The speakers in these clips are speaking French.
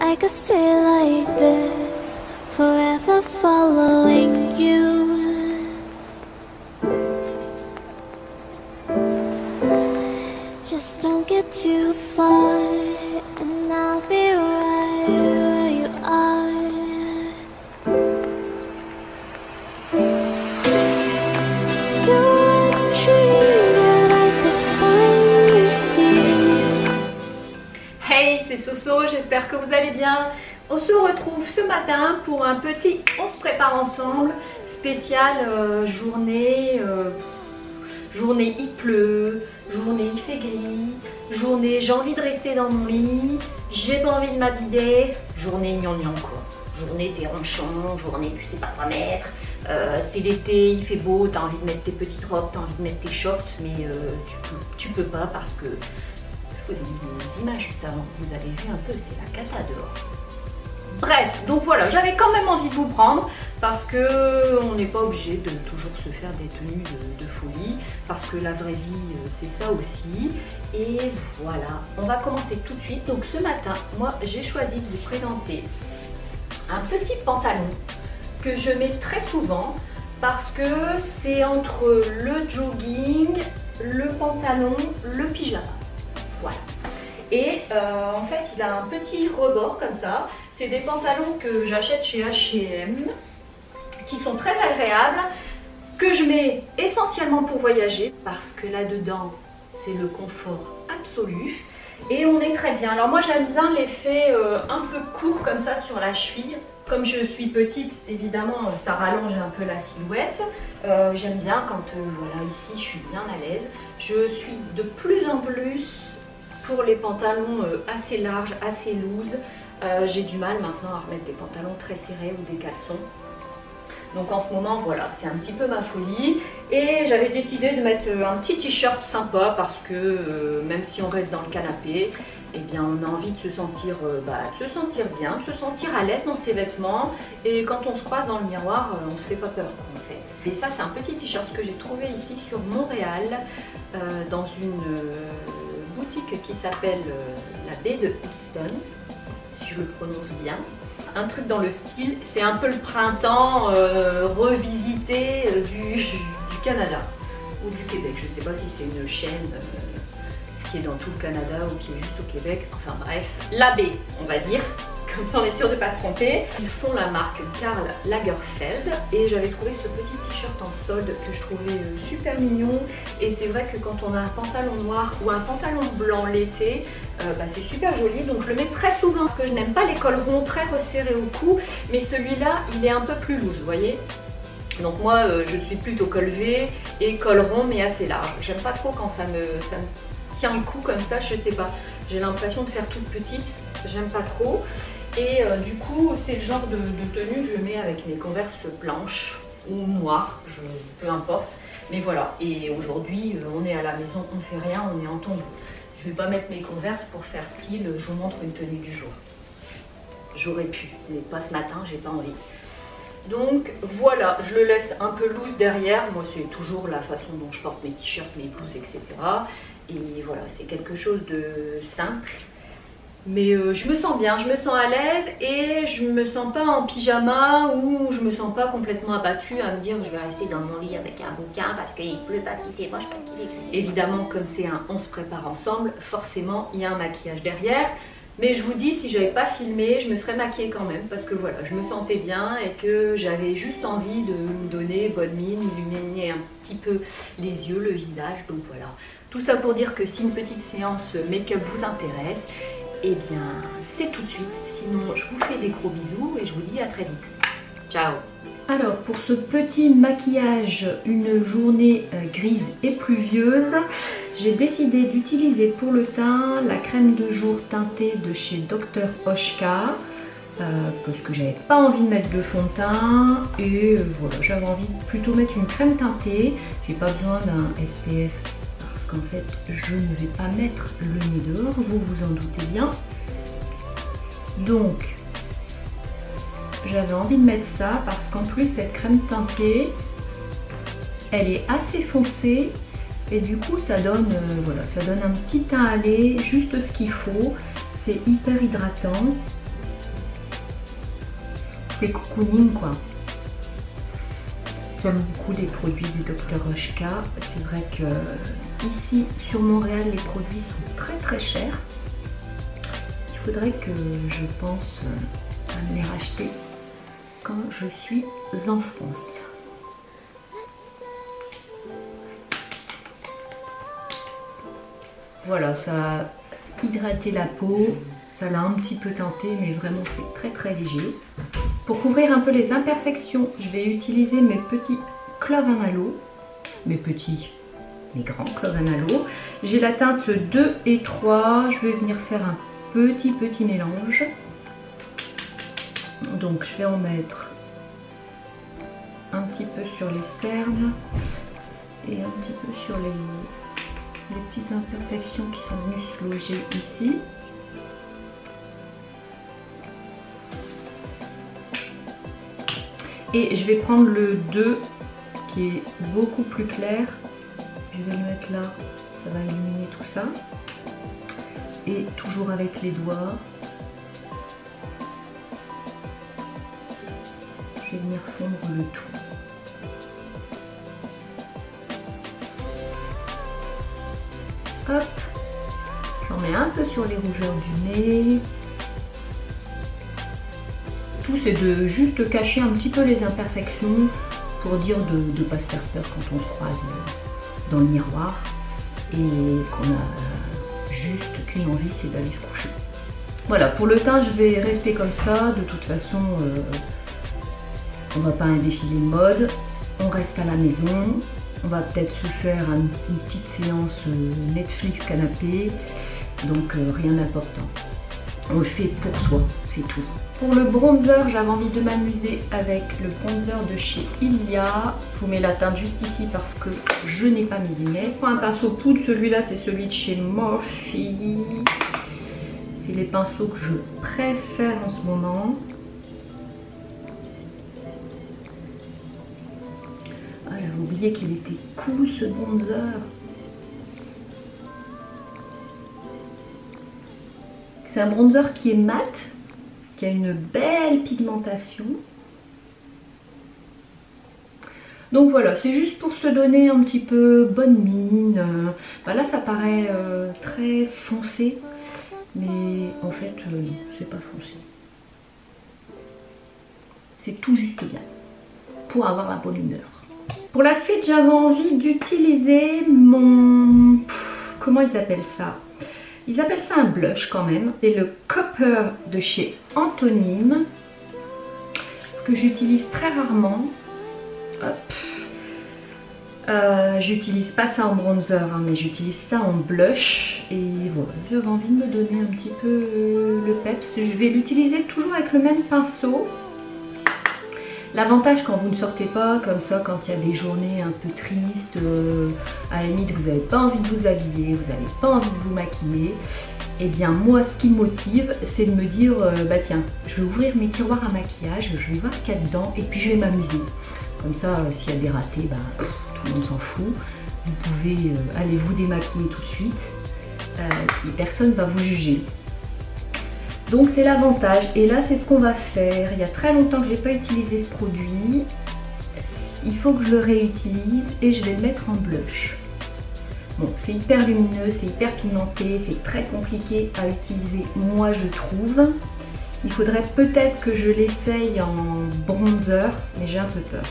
I could stay like this, forever following you. Just don't get too far, and I'll be right where you are. You're a dream that I could finally see. Hey, c'est Soso, j'espère que vous allez bien. On se retrouve ce matin pour un petit On se prépare ensemble spécial journée. Journée il pleut, journée il fait gris, journée j'ai envie de rester dans mon lit, j'ai pas envie de m'habiller, journée gnangnan quoi. Journée t'es ronchon, journée tu sais pas quoi mettre, c'est l'été, il fait beau, t'as envie de mettre tes petites robes, t'as envie de mettre tes shorts, mais tu peux pas parce que je vous ai mis des images juste avant, vous avez vu un peu, c'est la cata dehors. Bref, donc voilà, j'avais quand même envie de vous prendre parce que on n'est pas obligé de toujours se faire des tenues de folie, parce que la vraie vie c'est ça aussi. Et voilà, on va commencer tout de suite. Donc ce matin, moi j'ai choisi de vous présenter un petit pantalon que je mets très souvent parce que c'est entre le jogging, le pantalon, le pyjama. Voilà. Et en fait il a un petit rebord comme ça. C'est des pantalons que j'achète chez H&M, qui sont très agréables, que je mets essentiellement pour voyager, parce que là-dedans, c'est le confort absolu. Et on est très bien. Alors moi, j'aime bien l'effet un peu court comme ça sur la cheville. Comme je suis petite, évidemment, ça rallonge un peu la silhouette. J'aime bien quand, voilà, ici, je suis bien à l'aise. Je suis de plus en plus pour les pantalons assez larges, assez loose. J'ai du mal maintenant à remettre des pantalons très serrés ou des caleçons. Donc en ce moment, voilà, c'est un petit peu ma folie. Et j'avais décidé de mettre un petit t-shirt sympa parce que même si on reste dans le canapé, eh bien on a envie de se sentir bien, de se sentir à l'aise dans ses vêtements. Et quand on se croise dans le miroir, on se fait pas peur en fait. Et ça, c'est un petit t-shirt que j'ai trouvé ici sur Montréal, dans une boutique qui s'appelle la baie de Houston. Si je le prononce bien, un truc dans le style, c'est un peu le printemps revisité du Canada ou du Québec. Je ne sais pas si c'est une chaîne qui est dans tout le Canada ou qui est juste au Québec. Enfin bref, la baie, on va dire. Comme ça on est sûr de ne pas se tromper. Ils font la marque Karl Lagerfeld et j'avais trouvé ce petit t-shirt en solde que je trouvais super mignon. Et c'est vrai que quand on a un pantalon noir ou un pantalon blanc l'été, c'est super joli. Donc je le mets très souvent parce que je n'aime pas les cols ronds très resserrés au cou. Mais celui-là, il est un peu plus loose, vous voyez. Donc moi, je suis plutôt col V et col rond mais assez large. J'aime pas trop quand ça me tient le cou comme ça, je sais pas. J'ai l'impression de faire toute petite, j'aime pas trop. Et du coup, c'est le genre de tenue que je mets avec mes Converse blanches ou noires, peu importe. Mais voilà, et aujourd'hui, on est à la maison, on ne fait rien, on est en tombeau. Je ne vais pas mettre mes Converse pour faire style, je vous montre une tenue du jour. J'aurais pu, mais pas ce matin, j'ai pas envie. Donc voilà, je le laisse un peu loose derrière. Moi, c'est toujours la façon dont je porte mes t-shirts, mes blouses, etc. Et voilà, c'est quelque chose de simple. Mais je me sens bien, je me sens à l'aise et je me sens pas en pyjama ou je me sens pas complètement abattue à me dire je vais rester dans mon lit avec un bouquin parce qu'il pleut, parce qu'il fait moche, parce qu'il est gris. Évidemment, comme c'est un on se prépare ensemble, forcément il y a un maquillage derrière. Mais je vous dis, si j'avais pas filmé, je me serais maquillée quand même parce que voilà, je me sentais bien et que j'avais juste envie de me donner bonne mine, illuminer un petit peu les yeux, le visage. Donc voilà, tout ça pour dire que si une petite séance make-up vous intéresse, eh bien, c'est tout de suite. Sinon, je vous fais des gros bisous et je vous dis à très vite. Ciao! Alors, pour ce petit maquillage, une journée grise et pluvieuse, j'ai décidé d'utiliser pour le teint la crème de jour teintée de chez Dr. Oshka. Parce que j'avais pas envie de mettre de fond de teint et voilà, j'avais envie de plutôt mettre une crème teintée. J'ai pas besoin d'un SPF. Qu'en fait je ne vais pas mettre le nez dehors, vous vous en doutez bien. Donc j'avais envie de mettre ça parce qu'en plus cette crème teintée elle est assez foncée et du coup ça donne voilà, ça donne un petit teint à lait, juste ce qu'il faut. C'est hyper hydratant c'est cocooning quoi. J'aime beaucoup les produits du Dr Rochka. C'est vrai que ici sur Montréal les produits sont très chers. Il faudrait que je pense à me les racheter quand je suis en France. Voilà, ça a hydraté la peau, ça l'a un petit peu teinté, mais vraiment c'est très léger. Pour couvrir un peu les imperfections, je vais utiliser mes petits cloves en halo, mes grands cloves en halo. J'ai la teinte 2 et 3, je vais venir faire un petit mélange. Donc je vais en mettre un petit peu sur les cernes et un petit peu sur les petites imperfections qui sont venues se loger ici. Et je vais prendre le 2 qui est beaucoup plus clair. Je vais le mettre là, ça va illuminer tout ça. Et toujours avec les doigts. Je vais venir fondre le tout. Hop, j'en mets un peu sur les rougeurs du nez. Tout c'est de juste cacher un petit peu les imperfections pour dire de ne pas se faire peur quand on se croise dans le miroir et qu'on a juste qu'une envie, c'est d'aller se coucher. Voilà, pour le teint je vais rester comme ça. De toute façon on va pas un défilé de mode, on reste à la maison. On va peut-être se faire une petite séance Netflix canapé, donc rien d'important. On le fait pour soi, c'est tout. Pour le bronzer, j'avais envie de m'amuser avec le bronzer de chez Ilia. Je vous mets la teinte juste ici parce que je n'ai pas mes lunettes. Je prends un pinceau poudre, celui-là c'est celui de chez Morphe. C'est les pinceaux que je préfère en ce moment. J'avais oublié qu'il était cool ce bronzer. C'est un bronzer qui est mat, qui a une belle pigmentation. Donc voilà, c'est juste pour se donner un petit peu bonne mine. Là ça paraît très foncé, mais en fait c'est pas foncé. C'est tout juste bien pour avoir la bonne humeur. Pour la suite, j'avais envie d'utiliser mon... Comment ils appellent ça? Ils appellent ça un blush quand même. C'est le Copper de chez Antonine, que j'utilise très rarement. J'utilise pas ça en bronzer, hein, mais j'utilise ça en blush. Et voilà, j'avais envie de me donner un petit peu le peps. Je vais l'utiliser toujours avec le même pinceau. L'avantage quand vous ne sortez pas comme ça, quand il y a des journées un peu tristes, à la limite vous n'avez pas envie de vous habiller, vous n'avez pas envie de vous maquiller, et bien moi ce qui me motive c'est de me dire bah tiens, je vais ouvrir mes tiroirs à maquillage, je vais voir ce qu'il y a dedans et puis je vais m'amuser. Comme ça s'il y a des ratés, bah, tout le monde s'en fout. Vous pouvez aller vous démaquiller tout de suite et personne ne va vous juger. Donc c'est l'avantage, et là c'est ce qu'on va faire. Il y a très longtemps que je n'ai pas utilisé ce produit. Il faut que je le réutilise et je vais le mettre en blush. Bon, c'est hyper lumineux, c'est hyper pigmenté, c'est très compliqué à utiliser, moi je trouve. Il faudrait peut-être que je l'essaye en bronzer, mais j'ai un peu peur.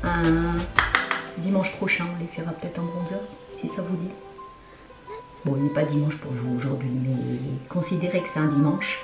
Un dimanche prochain, on l'essaiera peut-être en bronzer, si ça vous dit. Bon, il n'est pas dimanche pour vous aujourd'hui, mais considérez que c'est un dimanche.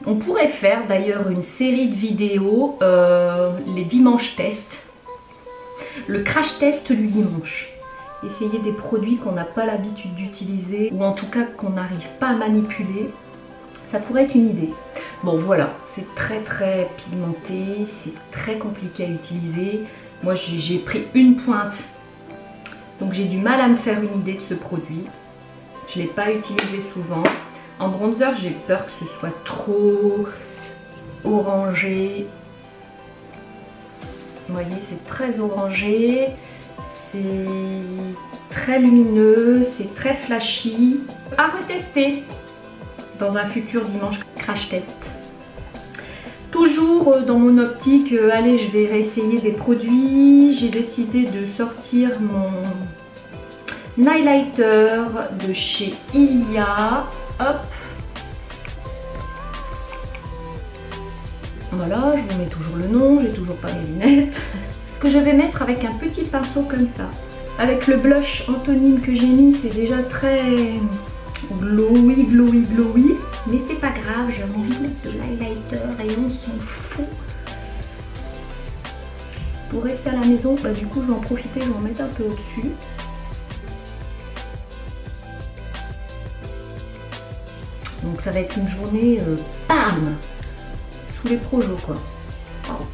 On pourrait faire d'ailleurs une série de vidéos, les dimanches tests, le crash test du dimanche. Essayer des produits qu'on n'a pas l'habitude d'utiliser, ou en tout cas qu'on n'arrive pas à manipuler, ça pourrait être une idée. Bon voilà, c'est très pigmenté, c'est très compliqué à utiliser. Moi j'ai pris une pointe. Donc j'ai du mal à me faire une idée de ce produit. Je ne l'ai pas utilisé souvent. En bronzer, j'ai peur que ce soit trop orangé. Vous voyez, c'est très orangé. C'est très lumineux. C'est très flashy. À retester dans un futur dimanche crash test. Toujours dans mon optique, allez, je vais réessayer des produits. J'ai décidé de sortir mon highlighter de chez Ilia. Hop. Voilà, je vous mets toujours le nom, j'ai toujours pas les lunettes. Que je vais mettre avec un petit pinceau comme ça. Avec le blush Antonine que j'ai mis, c'est déjà très glowy, glowy, glowy. Mais c'est pas grave, j'ai envie de mettre de l'highlighter et on s'en fout. Pour rester à la maison, bah du coup je vais en profiter, je vais en mettre un peu au-dessus. Donc ça va être une journée bam, sous les projos quoi. Wow.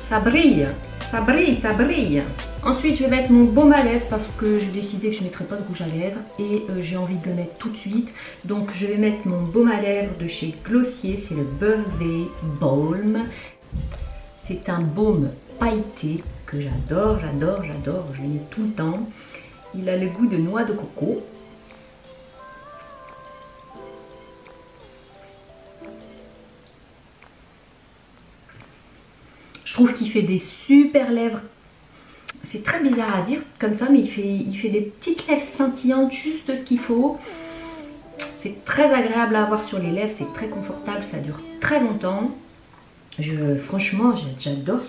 Ça brille, ça brille, ça brille. Ensuite je vais mettre mon baume à lèvres parce que j'ai décidé que je ne mettrais pas de rouge à lèvres et j'ai envie de le mettre tout de suite. Donc je vais mettre mon baume à lèvres de chez Glossier, c'est le Birthday Balm. C'est un baume pailleté que j'adore, j'adore, j'adore, je le mets tout le temps. Il a le goût de noix de coco. Je trouve qu'il fait des super lèvres. C'est très bizarre à dire comme ça, mais il fait des petites lèvres scintillantes, juste ce qu'il faut. C'est très agréable à avoir sur les lèvres, c'est très confortable, ça dure très longtemps. Franchement, j'adore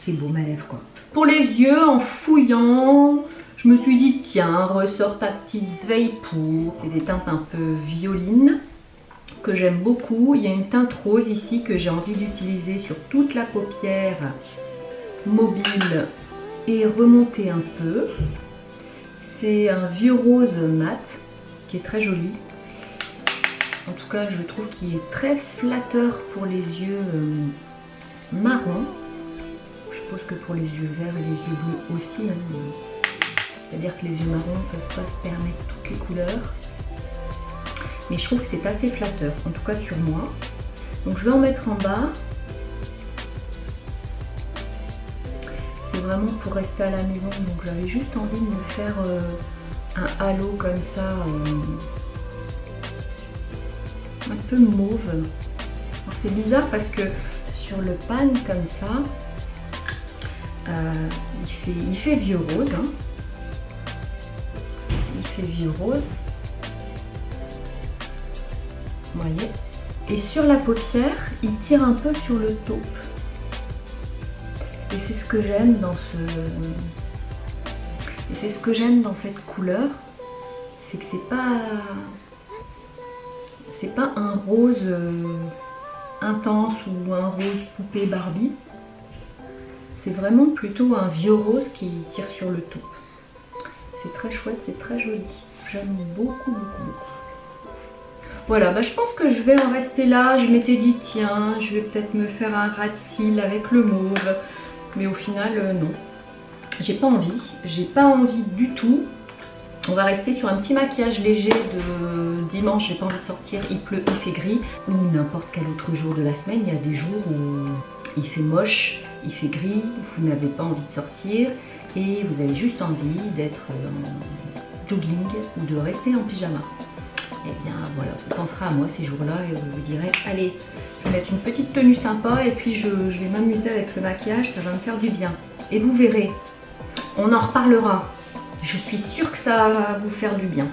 ces baumes à lèvres quoi. Pour les yeux, en fouillant, je me suis dit tiens, ressort ta petite veille pour. C'est des teintes un peu violines que j'aime beaucoup. Il y a une teinte rose ici que j'ai envie d'utiliser sur toute la paupière mobile et remonter un peu. C'est un vieux rose mat qui est très joli. En tout cas, je trouve qu'il est très flatteur pour les yeux marrons. Je suppose que pour les yeux verts et les yeux bleus aussi. Hein. C'est-à-dire que les yeux marrons ne peuvent pas se permettre toutes les couleurs. Mais je trouve que c'est assez flatteur, en tout cas sur moi. Donc je vais en mettre en bas. C'est vraiment pour rester à la maison, donc j'avais juste envie de me faire un halo comme ça, un peu mauve. C'est bizarre parce que sur le pan comme ça, il fait vieux rose. Hein. Il fait vieux rose. Vous voyez. Et sur la paupière, il tire un peu sur le taupe. Et c'est ce que j'aime dans cette couleur, c'est que c'est pas un rose intense ou un rose poupée Barbie. C'est vraiment plutôt un vieux rose qui tire sur le taupe. C'est très chouette, c'est très joli. J'aime beaucoup, beaucoup, beaucoup. Voilà, bah je pense que je vais en rester là. Je m'étais dit tiens, je vais peut-être me faire un ras de cils avec le mauve. Mais au final, non. J'ai pas envie du tout. On va rester sur un petit maquillage léger de dimanche. J'ai pas envie de sortir, il pleut, il fait gris. Ou n'importe quel autre jour de la semaine. Il y a des jours où il fait moche, il fait gris, vous n'avez pas envie de sortir. Et vous avez juste envie d'être en jogging ou de rester en pyjama. Et bien voilà, vous penserez à moi ces jours-là et vous vous direz allez, je vais mettre une petite tenue sympa et puis je vais m'amuser avec le maquillage, ça va me faire du bien. Et vous verrez, on en reparlera. Je suis sûre que ça va vous faire du bien.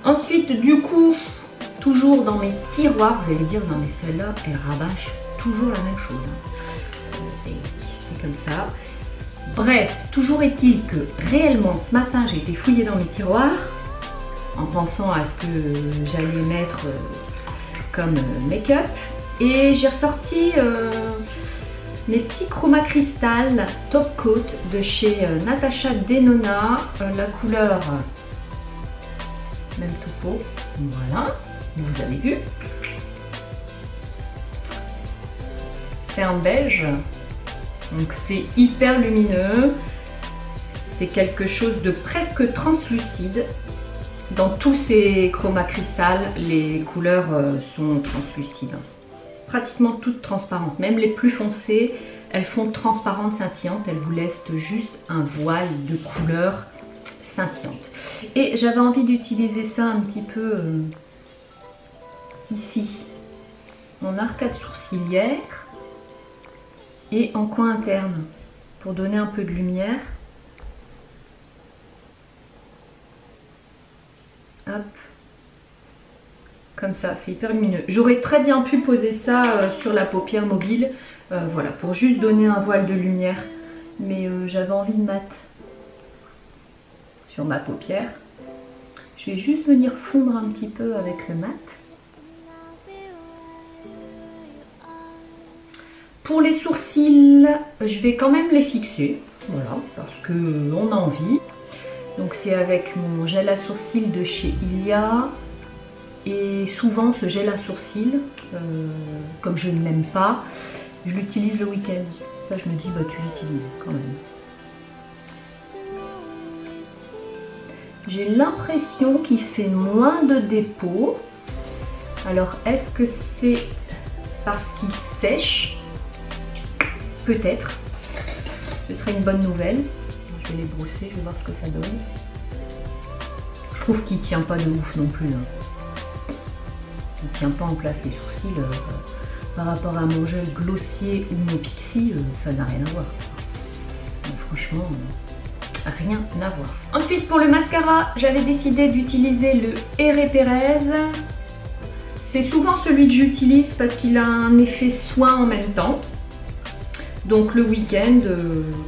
Ensuite, du coup, toujours dans mes tiroirs, vous allez dire non mais celle-là, elle rabâche toujours la même chose. C'est comme ça. Bref, toujours est-il que réellement ce matin j'ai été fouiller dans mes tiroirs en pensant à ce que j'allais mettre comme make-up et j'ai ressorti mes petits chroma cristal top coat de chez Natasha Denona, la couleur même topo, voilà, vous avez vu, c'est un beige, donc c'est hyper lumineux, c'est quelque chose de presque translucide. Dans tous ces chroma cristal, les couleurs sont translucides. Pratiquement toutes transparentes. Même les plus foncées, elles font transparentes, scintillantes. Elles vous laissent juste un voile de couleurs scintillantes. Et j'avais envie d'utiliser ça un petit peu ici, en arcade sourcilière et en coin interne pour donner un peu de lumière. Hop. Comme ça, c'est hyper lumineux. J'aurais très bien pu poser ça sur la paupière mobile, voilà, pour juste donner un voile de lumière. Mais j'avais envie de mat sur ma paupière. Je vais juste venir fondre un petit peu avec le mat. Pour les sourcils, je vais quand même les fixer, voilà, parce qu'on a envie. Donc c'est avec mon gel à sourcils de chez Ilia. Et souvent ce gel à sourcils, comme je ne l'aime pas, je l'utilise le week-end. Ça je me dis, bah tu l'utilises quand même. J'ai l'impression qu'il fait moins de dépôts. Alors est-ce que c'est parce qu'il sèche? Peut-être. Ce serait une bonne nouvelle. Je vais les brosser, je vais voir ce que ça donne. Je trouve qu'il ne tient pas de ouf non plus. Hein. Il ne tient pas en place les sourcils. Par rapport à mon gel Glossier ou mon Pixi, ça n'a rien à voir. Donc, franchement, rien à voir. Ensuite, pour le mascara, j'avais décidé d'utiliser le Herré Pérez. C'est souvent celui que j'utilise parce qu'il a un effet soin en même temps. Donc le week-end,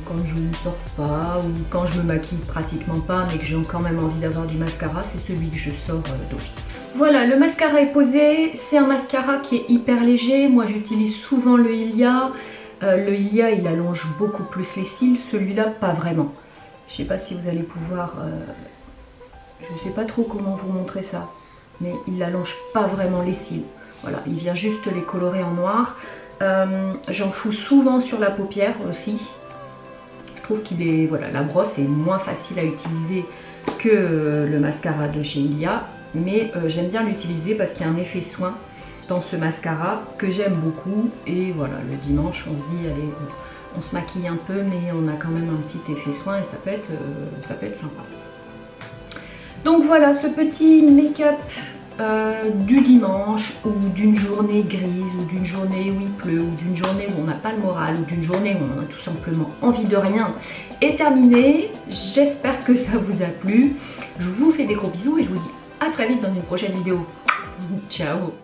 quand je ne sors pas ou quand je me maquille pratiquement pas mais que j'ai quand même envie d'avoir du mascara, c'est celui que je sors d'office. Voilà, le mascara est posé. C'est un mascara qui est hyper léger. Moi j'utilise souvent le Ilia. Le Ilia il allonge beaucoup plus les cils, celui-là pas vraiment. Je sais pas si vous allez pouvoir... je sais pas trop comment vous montrer ça. Mais il allonge pas vraiment les cils. Voilà, il vient juste les colorer en noir. J'en fous souvent sur la paupière aussi. Je trouve qu'il est, voilà, la brosse est moins facile à utiliser que le mascara de chez Ilia, mais j'aime bien l'utiliser parce qu'il y a un effet soin dans ce mascara que j'aime beaucoup. Et voilà, le dimanche on se dit allez, on se maquille un peu mais on a quand même un petit effet soin et ça peut être sympa. Donc voilà, ce petit make-up du dimanche ou d'une journée grise ou d'une journée où il pleut ou d'une journée où on n'a pas le moral ou d'une journée où on a tout simplement envie de rien est terminé. J'espère que ça vous a plu. Je vous fais des gros bisous et je vous dis à très vite dans une prochaine vidéo. Ciao!